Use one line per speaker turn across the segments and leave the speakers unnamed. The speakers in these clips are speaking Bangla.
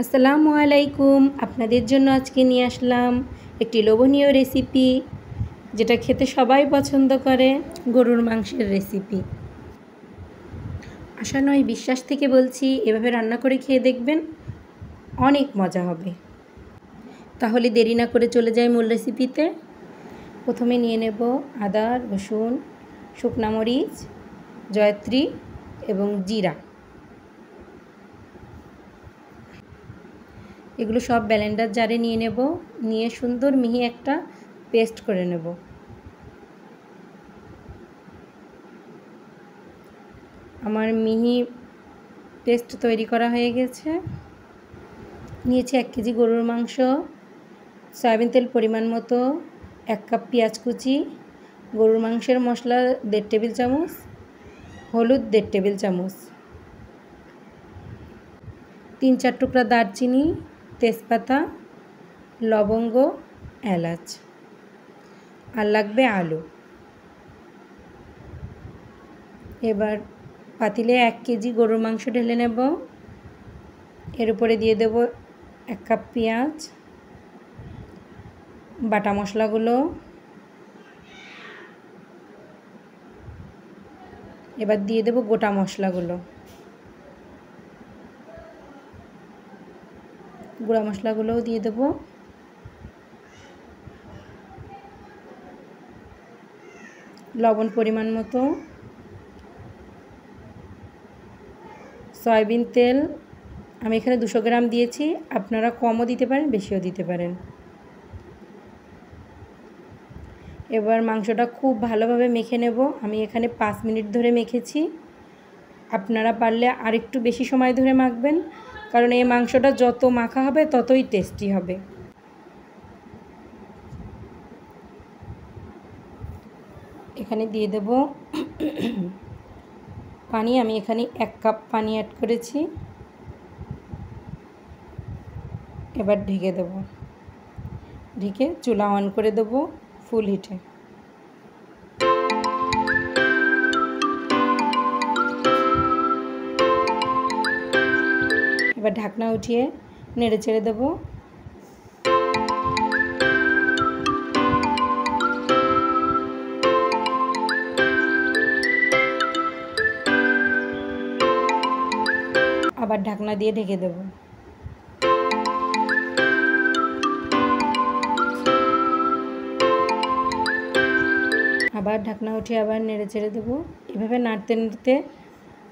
আসসালামু আলাইকুম। আপনাদের জন্য আজকে নিয়ে আসলাম একটি লোভনীয় রেসিপি, যেটা খেতে সবাই পছন্দ করে, গরুর মাংসের রেসিপি। আশা নয় বিশ্বাস থেকে বলছি, এভাবে রান্না করে খেয়ে দেখবেন, অনেক মজা হবে। তাহলে দেরি না করে চলে যাই মূল রেসিপিতে। প্রথমে নিয়ে নেব আদা, রসুন, শুকনা মরিচ, জয়ত্রী এবং জিরা। এগুলো সব ব্লেন্ডার জারে নিয়ে নেব, নিয়ে সুন্দর মিহি একটা পেস্ট করে নেব। আমার মিহি পেস্ট তৈরি করা হয়ে গেছে। নিয়েছি 1 কেজি গরুর মাংস, সয়াবিন তেল পরিমাণ মতো, 1 কাপ পেঁয়াজ কুচি, গরুর মাংসের মশলা 1.5 টেবিল চামচ, হলুদ 1.5 টেবিল চামচ, 3-4 টুকরা দারচিনি, তেজপাতা, লবঙ্গ, এলাচ, আর লাগবে আলু। এবার পাতিলে 1 কেজি গরুর মাংস ঢেলে নেব। এর উপরে দিয়ে দেব 1 কাপ পেঁয়াজ, বাটা মশলাগুলো। এবার দিয়ে দেব গোটা মশলাগুলো। গুঁড়া মশলাগুলোও দিয়ে দেব। লবণ পরিমাণ মতো। সয়াবিন তেল আমি এখানে 200 গ্রাম দিয়েছি, আপনারা কমও দিতে পারেন, বেশিও দিতে পারেন। এবার মাংসটা খুব ভালোভাবে মেখে নেব। আমি এখানে 5 মিনিট ধরে মেখেছি। আপনারা পারলে আরেকটু বেশি সময় ধরে মাখবেন, কারণ এই মাংসটা যত মাখা হবে ততই টেস্টি হবে। এখানে দিয়ে দেব পানি। আমি এখানে 1 কাপ পানি অ্যাড করেছি। এবার ঢেকে দেব, ঢেকে চুলা অন করে দেব ফুল হিটে। এবার ঢাকনা উঠিয়ে নেড়ে চেড়ে দেব। আবার ঢাকনা দিয়ে ঢেকে দেব। আবার ঢাকনা উঠিয়ে আবার নেড়ে চেড়ে দেব। এভাবে নাড়তে নাড়তে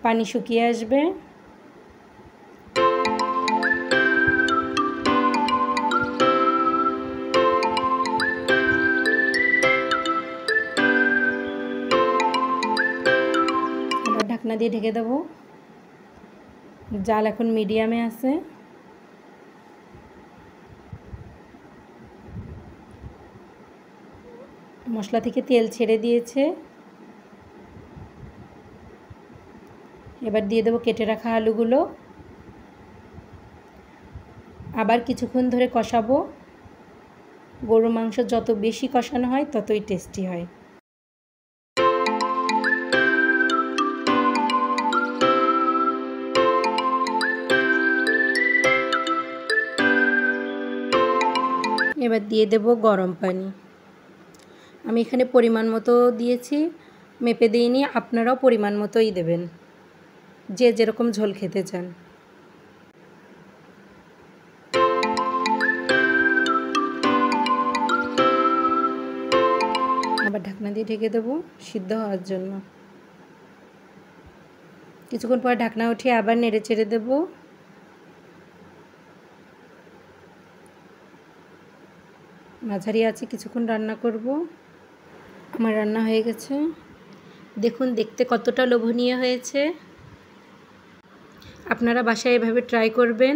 পানি শুকিয়ে আসবে। আবার ঢাকনা দিয়ে ঢেকে দেব। জাল এখন মিডিয়ামে আছে। মশলা থেকে তেল ছেড়ে দিয়েছে। এবার দিয়ে দেব কেটে রাখা আলুগুলো। আবার কিছুক্ষণ ধরে কষাবো। গরুর মাংস যত বেশি কষানো হয় ততই টেস্টি হয়। এবার দিয়ে দেব গরম পানি। আমি এখানে পরিমাণ মতো দিয়েছি, মেপে দিইনি, আপনারাও পরিমাণ মতোই দেবেন, যে যেরকম ঝোল খেতে চান। আবার ঢাকনা দিয়ে ঢেকে দেব সিদ্ধ হওয়ার জন্য। কিছুক্ষণ পর ঢাকনা উঠিয়ে আবার নেড়ে চেড়ে দেব। মাঝারি আছে কিছুক্ষণ রান্না করব। আমার রান্না হয়ে গেছে। দেখুন দেখতে কতটা লোভনীয় হয়েছে। আপনারা বাসায় এভাবে ট্রাই করবেন।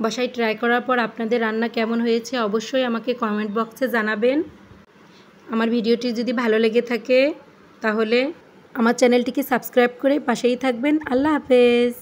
বাসায় ট্রাই করার পর আপনাদের রান্না কেমন হয়েছে অবশ্যই আমাকে কমেন্ট বক্সে জানাবেন। আমার ভিডিওটি যদি ভালো লেগে থাকে তাহলে আমার চ্যানেলটিকে সাবস্ক্রাইব করে পাশেই থাকবেন। আল্লাহ হাফেজ।